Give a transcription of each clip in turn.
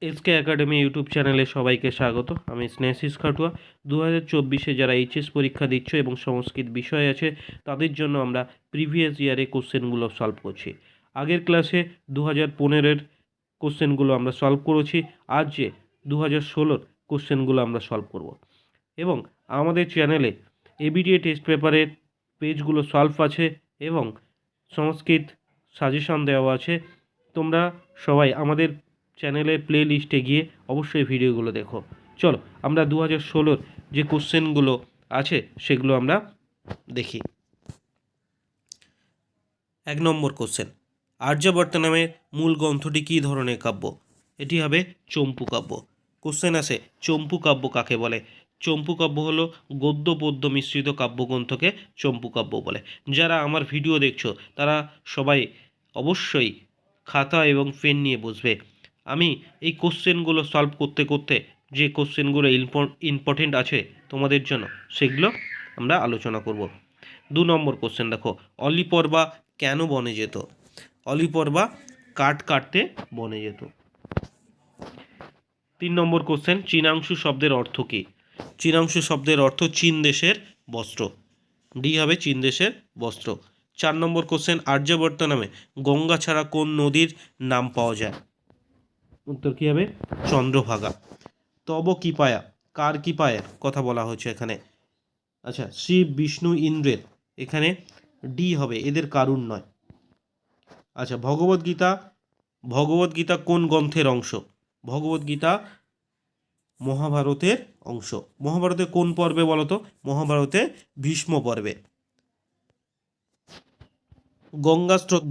SK academy YouTube চ্যানেলে সবাইকে স্বাগত। আমি স্নেহাশিস খাটুয়া। 2024-এ যারা এইচএস পরীক্ষা দিচ্ছ এবং সংস্কৃত বিষয় আছে তাদের জন্য আমরা প্রিভিয়াস ইয়ারে কোশ্চেনগুলো সলভ করছি। আগের ক্লাসে 2015-এর কোশ্চেনগুলো আমরা সলভ করেছি। আজ যে 2016-র কোশ্চেনগুলো আমরা সলভ করব এবং আমাদের চ্যানেলে এবিডিএ টেস্ট পেপারের পেজগুলো সলভ আছে এবং সংস্কৃত সাজেশন দেওয়া আছে। তোমরা সবাই আমাদের চ্যানেলের প্লে লিস্টে গিয়ে অবশ্যই ভিডিওগুলো দেখো। চলো আমরা 2016-র যে কোশ্চেনগুলো আছে সেগুলো আমরা দেখি। 1 নম্বর কোশ্চেন, আর্যাবর্ত নামের মূল গ্রন্থটি কী ধরনের কাব্য? এটি হবে চম্পু কাব্য। কোশ্চেন আছে চম্পু কাব্য কাকে বলে? চম্পু কাব্য হলো গদ্য পদ্য মিশ্রিত কাব্যগ্রন্থকে চম্পু কাব্য বলে। যারা আমার ভিডিও দেখছো তারা সবাই অবশ্যই খাতা এবং পেন নিয়ে বসবে। আমি এই কোশ্চেনগুলো সলভ করতে করতে যে কোশ্চেনগুলো ইম্পর্টেন্ট আছে তোমাদের জন্য সেগুলো আমরা আলোচনা করব। 2 নম্বর কোশ্চেন দেখো, অলিপর্বা কেন বনে যেত? অলিপর্বা কাঠ কাটতে বনে যেত। 3 নম্বর কোশ্চেন, চীনাংশু শব্দের অর্থ কী? চীনাংশু শব্দের অর্থ চীন দেশের বস্ত্র। ডি হবে চীন দেশের বস্ত্র। 4 নম্বর কোশ্চেন, আর্যাবর্ত নামে গঙ্গা ছাড়া কোন নদীর নাম পাওয়া যায়? উত্তর কী হবে? চন্দ্রভাগা। তব কৃপায়া, কার কৃপায়ের কথা বলা হচ্ছে এখানে? আচ্ছা, শিব বিষ্ণু ইন্দ্রের। এখানে ডি হবে, এদের কারুর নয়। আচ্ছা, ভগবদ্গীতা কোন গ্রন্থের অংশ? ভগবদ্গীতা মহাভারতের অংশ। মহাভারতের কোন পর্বে বলো তো? মহাভারতের ভীষ্ম পর্বে।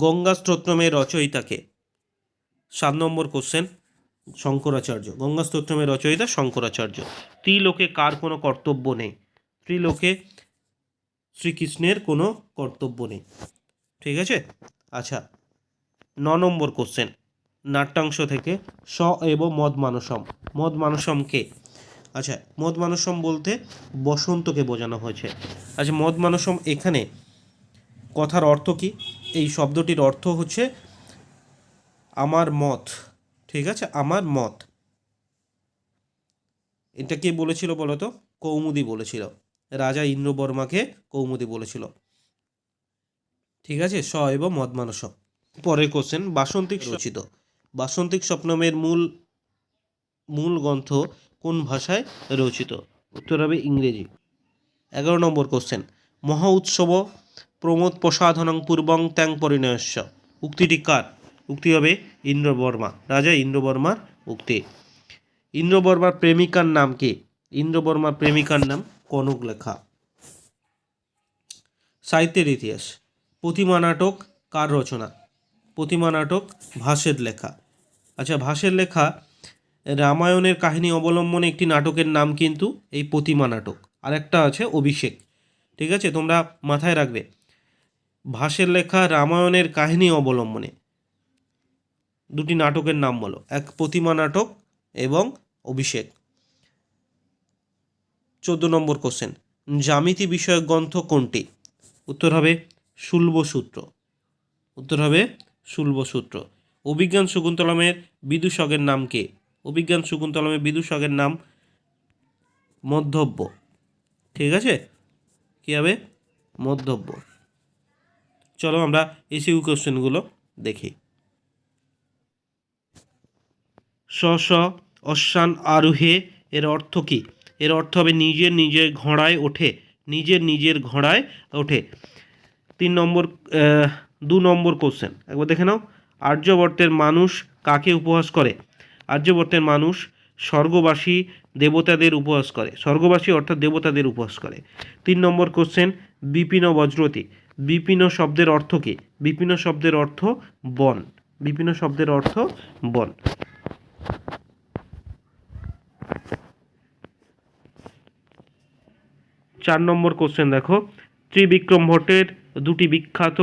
গঙ্গা স্তোত্রমের রচয়িতাকে? 7 নম্বর কোশ্চেন, শঙ্করাচার্য। গঙ্গা স্তোত্রমের রচয়িতা শঙ্করাচার্য। ত্রিলোকে কার কোনো কর্তব্য নেই? ত্রিলোকে শ্রীকৃষ্ণের কোনো কর্তব্য নেই। ঠিক আছে। আচ্ছা, 9 নম্বর কোশ্চেন, নাট্যাংশ থেকে স এবং মদ মানসম। মদ মানসম কে? আচ্ছা, মদ মানসম বলতে বসন্তকে বোঝানো হয়েছে। আচ্ছা, মদ মানসম এখানে কথার অর্থ কি? এই শব্দটির অর্থ হচ্ছে আমার মত। ঠিক আছে, আমার মত। এটা কে বলেছিল বলো তো? কৌমুদী বলেছিল। রাজা ইন্দ্রবর্মাকে কৌমুদী বলেছিল। ঠিক আছে, স এবং মদ মানসম। পরের কোশ্চেন, বাসন্তিক রচিত বাসন্তিক স্বপ্নমের মূল গ্রন্থ কোন ভাষায় রচিত? উত্তর হবে ইংরেজি। 11 নম্বর কোশ্চেন, মহা উৎসব প্রমোদ প্রসাধনং পূর্বং ত্যাং পরিণয়স্য। উক্তিটি কার? উক্তি হবে ইন্দ্রবর্মা, রাজা ইন্দ্রবর্মার উক্তি। ইন্দ্রবর্মার প্রেমিকার নাম কি? ইন্দ্রবর্মার প্রেমিকার নাম কনকলেখা। সাহিত্যের ইতিহাস, প্রতিমা নাটক কার রচনা? প্রতিমা নাটক ভাসের লেখা। আচ্ছা, ভাসের লেখা রামায়ণের কাহিনী অবলম্বনে একটি নাটকের নাম কিন্তু এই প্রতিমা নাটক। আর একটা আছে অভিষেক। ঠিক আছে, তোমরা মাথায় রাখবে। ভাসের লেখা রামায়ণের কাহিনী অবলম্বনে দুটি নাটকের নাম বলো। এক প্রতিমা নাটক এবং অভিষেক। 14 নম্বর কোশ্চেন, জ্যামিতি বিষয়ক গ্রন্থ কোনটি? উত্তর হবে শুল্বসূত্র। উত্তর হবে শুল্বসূত্র। অভিজ্ঞান শকুন্তলমের বিদূষকের নাম কে? অভিজ্ঞান শকুন্তলমের বিদূষকের নাম মধ্যব্য। ঠিক আছে, কী হবে? মধ্যব্য। চলো আমরা এসিউ কোশ্চেনগুলো দেখি। স অশ্বান আরোহে এর অর্থ কী? এর অর্থ হবে নিজের নিজের ঘোড়ায় ওঠে। নিজের নিজের ঘোড়ায় ওঠে। 2 নম্বর কোশ্চেন একবার দেখে নাও। আর্যবর্তের মানুষ কাকে উপহাস করে? আর্যবর্তের মানুষ স্বর্গবাসী দেবতাদের উপহাস করে। স্বর্গবাসী অর্থাৎ দেবতাদের উপহাস করে। 3 নম্বর কোশ্চেন, বিপিন বজ্রতি। বিপিন শব্দের অর্থ কী? বিপিন শব্দের অর্থ বন। বিপিন শব্দের অর্থ বন। 4 নম্বর কোশ্চেন দেখো, ত্রিবিক্রম ভট্টের দুটি বিখ্যাত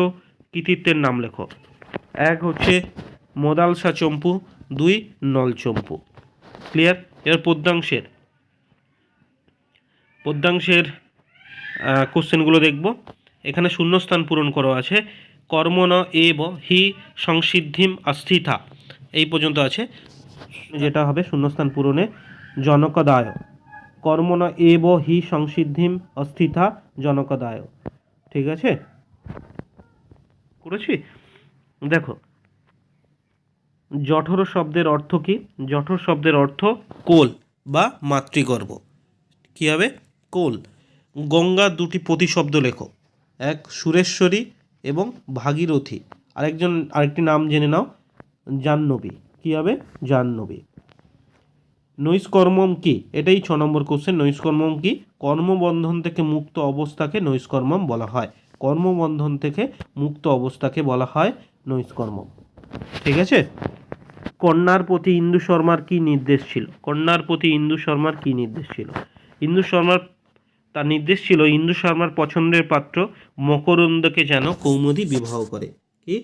কৃতিত্বের নাম লেখো। এক হচ্ছে মদালসা চম্পু, 2 নলচম্পু। ক্লিয়ার? এবার পদ্যাংশের কোশ্চেনগুলো দেখব। এখানে শূন্যস্থান পূরণ করা আছে। কর্মণ এব হি সংসিদ্ধিম আস্থিতা, এই পর্যন্ত আছে। যেটা হবে শূন্যস্থান পূরণে জনকদায়, কর্মণা এব হি সংসিদ্ধিম অস্থিতা জনকদায়। ঠিক আছে, করেছি। দেখো জঠর শব্দের অর্থ কি? জঠর শব্দের অর্থ কোল বা মাতৃগর্ভ। কি হবে? কোল। গঙ্গার দুটি প্রতিশব্দ লেখো, এক সুরেশ্বরী এবং ভাগীরথী, আরেকটি নাম জেনে নাও, জাহ্নবী। কি হবে? জাহ্নবী। নৈষ্কর্মম কি? এটাই 6 নম্বর কোশ্চেন। নৈষ্কর্মম কি? কর্মবন্ধন থেকে মুক্ত অবস্থাকে নৈষ্কর্মম বলা হয়। কর্মবন্ধন থেকে মুক্ত অবস্থাকে বলা হয় নৈষ্কর্মম। ঠিক আছে। কন্যার প্রতি ইন্দু শর্মার কি নির্দেশ ছিল? কন্যার প্রতি ইন্দু শর্মার কি নির্দেশ ছিল? ইন্দু শর্মার তার নির্দেশ ছিল ইন্দু শর্মার পছন্দের পাত্র মকরন্দকে যেন কৌমুদী বিবাহ করে। কি?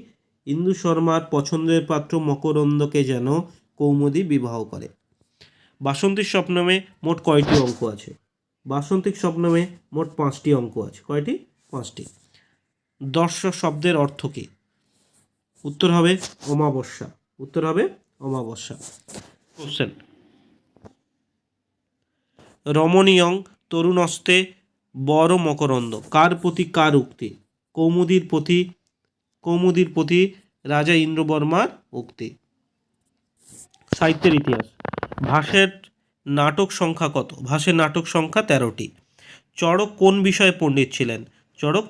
ইন্দু শর্মার পছন্দের পাত্র মকরন্দকে যেন কৌমুদী বিবাহ করে। বাসন্তীর স্বপ্নমে মোট কয়টি অঙ্ক আছে? বাসন্তীর স্বপ্নমে মোট 5টি অঙ্ক আছে। কয়টি? 5টি। দর্শ শব্দের অর্থ কি? উত্তর হবে অমাবস্যা। উত্তর হবে অমাবস্যা। কোশ্চেন, রমণীয়ং তরুণস্তে বড় মকরন্দ কার প্রতি কার উক্তি? কৌমুদীর প্রতি রাজা ইন্দ্রবর্মার উক্তি। সাহিত্যের ইতিহাস। ভাসের নাটক সংখ্যা কত? ভাসের নাটক সংখ্যা 13টি। চড়ক কোন বিষয়ে পণ্ডিত ছিলেন? চড়ক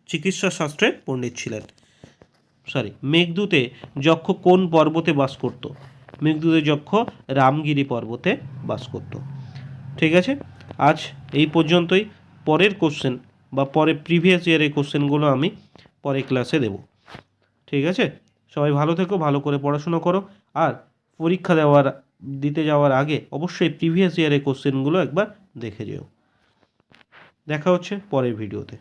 চিকিৎসা শাস্ত্রের পণ্ডিত ছিলেন। মেঘদূতে যক্ষ কোন পর্বতে বাস করত? মেঘদূতে যক্ষ রামগিরি পর্বতে বাস করত। ঠিক আছে, আজ এই পর্যন্তই। পরের কোশ্চেন বা পরে প্রিভিয়াস ইয়ারের কোশ্চেনগুলো আমি পরের ক্লাসে দেব। ঠিক আছে, সবাই ভালো থেকো, ভালো করে পড়াশুনো করো, আর পরীক্ষা দিতে যাওয়ার আগে অবশ্যই প্রিভিয়াস ইয়ারের কোশ্চেনগুলো একবার দেখে যেও। দেখা হচ্ছে পরের ভিডিওতে।